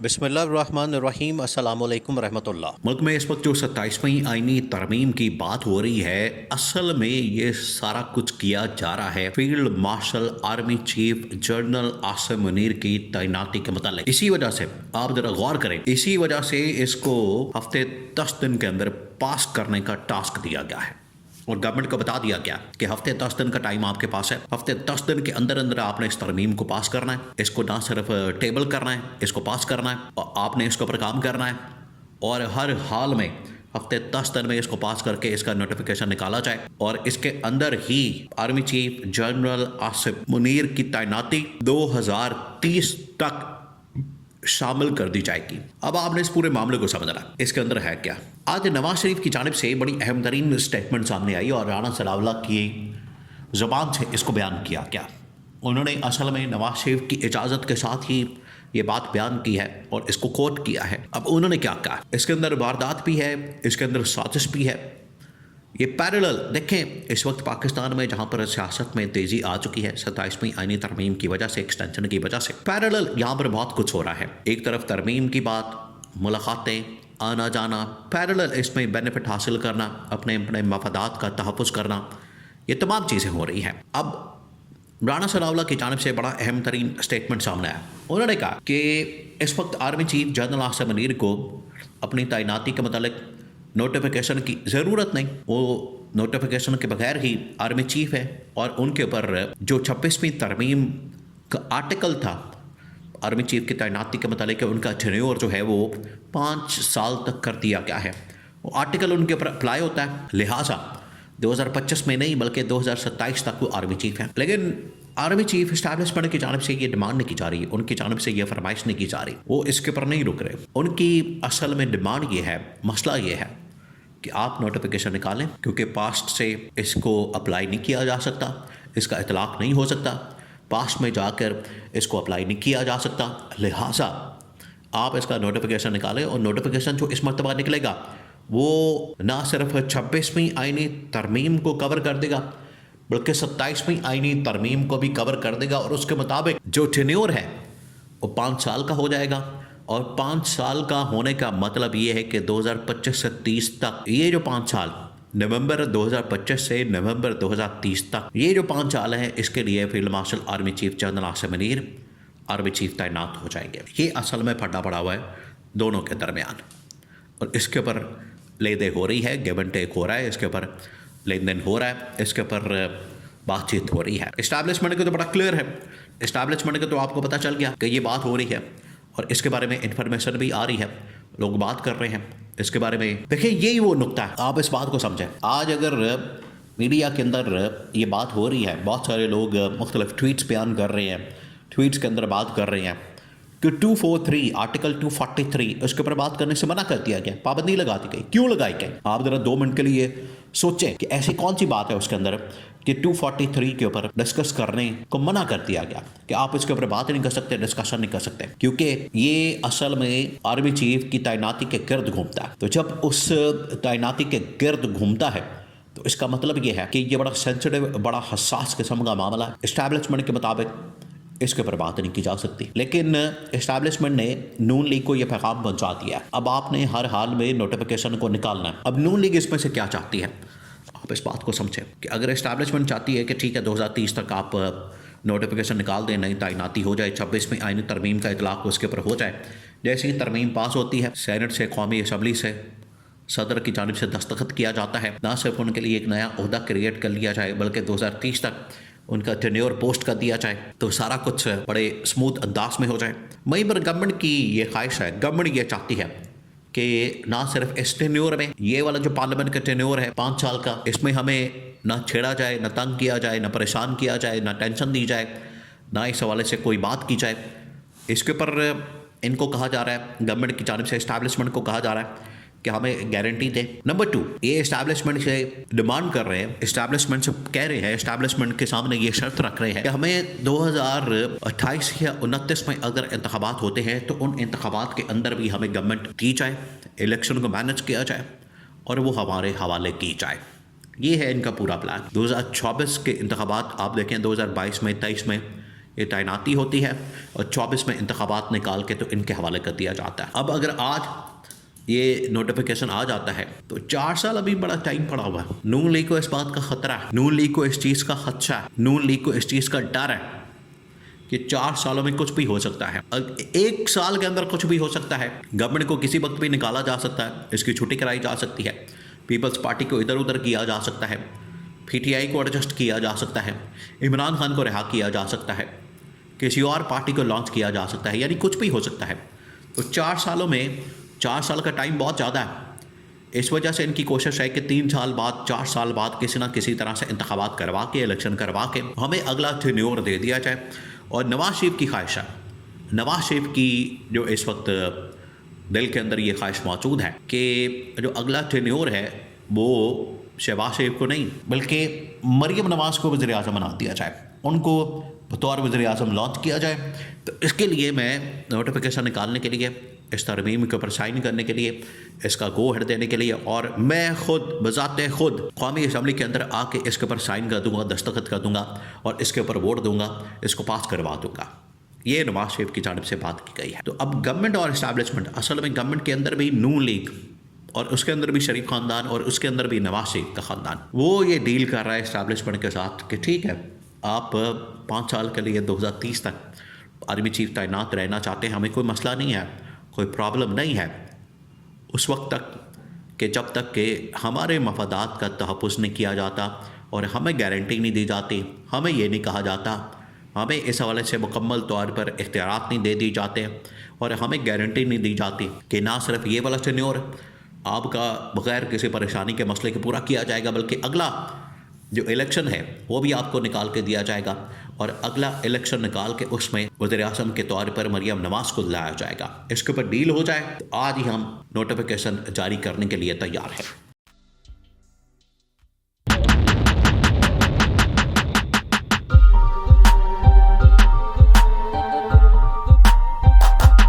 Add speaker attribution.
Speaker 1: बिस्मिल्लाहिर्रहमानिर्रहीम अस्सलामुअलैकुम रहमतुल्लाह।
Speaker 2: मुल्क में इस वक्त जो 27वीं आईनी तरमीम की बात हो रही है, असल में ये सारा कुछ किया जा रहा है field marshal army chief general Asim Munir की तैनाती के मतलब। इसी वजह से आप जरा गौर करें, इसी वजह से इसको हफ्ते 10 दिन के अंदर पास करने का टास्क दिया गया है और गवर्नमेंट को बता दिया गया कि हफ्ते 10 दिन का टाइम आपके पास है। हफ्ते 10 दिन के अंदर अंदर आपने इस तरमीम को पास करना है। इसको ना सिर्फ टेबल करना है, इसको पास करना है और आपने इसके ऊपर काम करना है और हर हाल में हफ्ते 10 दिन में इसको पास करके इसका नोटिफिकेशन निकाला जाए और इसके अंदर ही army chief general Asif Munir की तैनाती 2030 तक शामिल कर दी जाएगी। अब आपने इस पूरे मामले को समझना, इसके अंदर है क्या। आज नवाज शरीफ की जानिब से बड़ी अहम तरीन स्टेटमेंट सामने आई और राना सनाउल्लाह की ज़बान से इसको बयान किया गया। उन्होंने असल में नवाज शरीफ की इजाज़त के साथ ही ये बात बयान की है और इसको कोट किया है। अब उन्होंने क्या कहा, इसके अंदर वारदात भी है, इसके अंदर साजिश भी है। ये पैरेलल देखें, इस वक्त पाकिस्तान में जहाँ पर सियासत में तेज़ी आ चुकी है 27वीं आईनी तरमीम की वजह से, एक्सटेंशन की वजह से, पैरेलल यहाँ पर बहुत कुछ हो रहा है। एक तरफ तरमीम की बात, मुलाकातें, आना जाना, पैरेलल इसमें बेनिफिट हासिल करना, अपने अपने मफादात का तहफ़्फ़ुज़ करना, ये तमाम चीज़ें हो रही हैं। अब राना सनाउल्लाह की जानिब से बड़ा अहम तरीन स्टेटमेंट सामने आया। उन्होंने कहा कि इस वक्त army chief general Asim Munir को अपनी तैनाती के मतलब नोटिफिकेशन की ज़रूरत नहीं। वो नोटिफिकेशन के बगैर ही आर्मी चीफ है और उनके ऊपर जो 26वीं तरमीम का आर्टिकल था आर्मी चीफ की तैनाती के मतलब कि उनका टेन्योर जो है वो 5 साल तक कर दिया गया है। वो आर्टिकल उनके ऊपर अप्लाई होता है, लिहाजा 2025 में नहीं बल्कि 2027 तक वो आर्मी चीफ है। लेकिन आर्मी चीफ इस्टेब्लिशमेंट की जानिब से ये डिमांड नहीं की जा रही, उनकी जानिब से ये फरमाइश नहीं की जा रही, वो इसके ऊपर नहीं रुक रहे। उनकी असल में डिमांड ये है, मसला ये है कि आप नोटिफिकेशन निकालें क्योंकि पास्ट से इसको अप्लाई नहीं किया जा सकता, इसका इतलाक़ नहीं हो सकता, पास्ट में जाकर इसको अप्लाई नहीं किया जा सकता, लिहाजा आप इसका नोटिफिकेशन निकालें और नोटिफिकेशन जो इस मरतबा निकलेगा वो ना सिर्फ 26वीं आईनी तरमीम को कवर कर देगा बल्कि 27वीं आईनी तरमीम को भी कवर कर देगा और उसके मुताबिक जो टेन्योर है वो 5 साल का हो जाएगा। और 5 साल का होने का मतलब ये है कि 2025 से 30 तक, ये जो 5 साल नवंबर 2025 से नवंबर 2030 तक, ये जो 5 साल हैं, इसके लिए field marshal army chief general Asim Munir army chief तैनात हो जाएंगे। ये असल में फटा पड़ा हुआ है दोनों के दरमियान और इसके ऊपर ले दे हो रही है, गिव एंड टेक हो रहा है, इसके ऊपर लेन देन हो रहा है, इसके ऊपर बातचीत हो रही है। इस्टेब्लिशमेंट के तो बड़ा क्लियर है, इस्टेब्लिशमेंट के तो आपको पता चल गया कि ये बात हो रही है और इसके बारे में इंफॉर्मेशन भी आ रही है, लोग बात कर रहे हैं इसके बारे में। देखिए यही वो नुक्ता है, आप इस बात को समझें। आज अगर मीडिया के अंदर ये बात हो रही है, बहुत सारे लोग मुख्तलिफ ट्वीट्स बयान कर रहे हैं, ट्वीट्स के अंदर बात कर रहे हैं कि 243 आर्टिकल 243 उसके ऊपर बात करने से मना कर दिया गया, पाबंदी लगा दी गई। क्यों लगाई गई? आप जरा 2 मिनट के लिए सोचें कि ऐसी कौन सी बात है उसके अंदर कि 243 के ऊपर डिस्कस करने को मना कर दिया गया कि आप इसके ऊपर बात नहीं कर सकते, डिस्कशन नहीं कर सकते, क्योंकि ये असल में आर्मी चीफ की तैनाती के गिर्द घूमता है। तो जब उस तैनाती के गिर्द घूमता है तो इसका मतलब ये है कि ये बड़ा सेंसिटिव, बड़ा हसास किस्म का मामला है। इस्टेब्लिशमेंट के मुताबिक इसके ऊपर बात नहीं की जा सकती, लेकिन इस्टेब्लिशमेंट ने नून लीग को यह पैगाम पहुंचा दिया, अब आपने हर हाल में नोटिफिकेशन को निकालना है। अब नून लीग इसमें से क्या चाहती है, आप इस बात को समझें कि अगर इस्टेब्लिशमेंट चाहती है कि ठीक है 2030 तक आप नोटिफिकेशन निकाल दें, नई तैनाती हो जाए, 26वीं आईनी तरमीम का इतलाक़ उसके ऊपर हो जाए, जैसे ही तरमीम पास होती है सेनेट से, कौमी असम्बली से, सदर की जानिब से दस्तखत किया जाता है, ना सिर्फ उनके लिए एक नया ओहदा क्रिएट कर लिया जाए बल्कि 2030 तक उनका टेन्योर पोस्ट कर दिया जाए तो सारा कुछ बड़े स्मूथ अंदाज में हो जाए। वहीं पर गवर्नमेंट की ये ख्वाहिश है, गवर्नमेंट ये चाहती है कि ना सिर्फ इस टेन्योर में, ये वाला जो पार्लियामेंट का टेन्योर है 5 साल का, इसमें हमें ना छेड़ा जाए, ना तंग किया जाए, ना परेशान किया जाए, ना टेंशन दी जाए, ना इस हवाले से कोई बात की जाए। इसके ऊपर इनको कहा जा रहा है, गवर्नमेंट की जानिब से इस्टेब्लिशमेंट को कहा जा रहा है कि हमें गारंटी दें। नंबर 2, ये इस्टेब्लिशमेंट से डिमांड कर रहे हैं, इस्टेब्लिशमेंट से कह रहे हैं, इस्टेब्लिशमेंट के सामने ये शर्त रख रहे हैं कि हमें 2028 या 29 में अगर इंतखाबात होते हैं तो उन इंतखाबात के अंदर भी हमें गवर्नमेंट दी जाए, इलेक्शन को मैनेज किया जाए और वो हमारे हवाले की जाए। ये है इनका पूरा प्लान। 2024 के इंतखाबात आप देखें, 2022 में, 23 में ये तैनाती होती है और 24 में इंतखाबात निकाल के तो इनके हवाले कर दिया जाता है। अब अगर आज ये नोटिफिकेशन आ जाता है तो 4 साल अभी बड़ा टाइम पड़ा हुआ है। नून लीग को इस बात का खतरा है, नून लीग को इस चीज़ का खदशा है, नून लीग को इस चीज़ का डर है कि 4 सालों में कुछ भी हो सकता है। 1 साल के अंदर कुछ भी हो सकता है। गवर्नमेंट को किसी वक्त भी निकाला जा सकता है, इसकी छुट्टी कराई जा सकती है, पीपल्स पार्टी को इधर उधर किया जा सकता है, पीटीआई को एडजस्ट किया जा सकता है, इमरान खान को रिहा किया जा सकता है, किसी और पार्टी को लॉन्च किया जा सकता है, यानी कुछ भी हो सकता है। तो 4 सालों में 4 साल का टाइम बहुत ज़्यादा है। इस वजह से इनकी कोशिश है कि 3 साल बाद 4 साल बाद किसी ना किसी तरह से इंतखाबात करवा के, इलेक्शन करवा के हमें अगला टेन्योर दे दिया जाए। और नवाज शरीफ की ख्वाहिश है, नवाज शरीफ की जो इस वक्त दिल के अंदर ये ख्वाहिश मौजूद है कि जो अगला टेन्योर है वो शहबाज शरीफ को नहीं बल्कि मरीम नवाज को वज़ीर आज़म बना दिया जाए, उनको बतौर वज़ीर आज़म लॉन्च किया जाए। तो इसके लिए मैं नोटिफिकेशन निकालने के लिए, इस तरमीम के ऊपर साइन करने के लिए, इसका गो हेड देने के लिए, और मैं खुद बज़ाते खुद कौमी असम्बली के अंदर आके इसके ऊपर साइन कर दूंगा, दस्तखत कर दूंगा और इसके ऊपर वोट दूंगा, इसको पास करवा दूंगा। ये नवाज शरीफ की जानिब से बात की गई है। तो अब गवर्नमेंट और इस्टेब्लिशमेंट, असल में गवर्नमेंट के अंदर भी नून लीग और उसके अंदर भी शरीफ ख़ानदान और उसके अंदर भी नवाज शरीफ का ख़ानदान, वो ये डील कर रहा है इस्टेब्लिशमेंट के साथ कि ठीक है, आप 5 साल के लिए 2030 तक आर्मी चीफ तैनात रहना चाहते हैं, हमें कोई मसला नहीं है, कोई प्रॉब्लम नहीं है, उस वक्त तक कि जब तक कि हमारे मफादात का तहफ़्फ़ुज़ नहीं किया जाता और हमें गारंटी नहीं दी जाती, हमें ये नहीं कहा जाता, हमें इस हवाले से मुकम्मल तौर पर इख्तियारात नहीं दे दी जाते और हमें गारंटी नहीं दी जाती कि ना सिर्फ ये वाला टेन्योर आपका बग़ैर किसी परेशानी के मसले के पूरा किया जाएगा, बल्कि अगला जो इलेक्शन है वो भी आपको निकाल के दिया जाएगा और अगला इलेक्शन निकाल के उसमें वज़ीर आज़म के तौर पर मरीम नवाज को लाया जाएगा। इसके ऊपर डील हो जाए तो आज ही हम नोटिफिकेशन जारी करने के लिए तैयार हैं।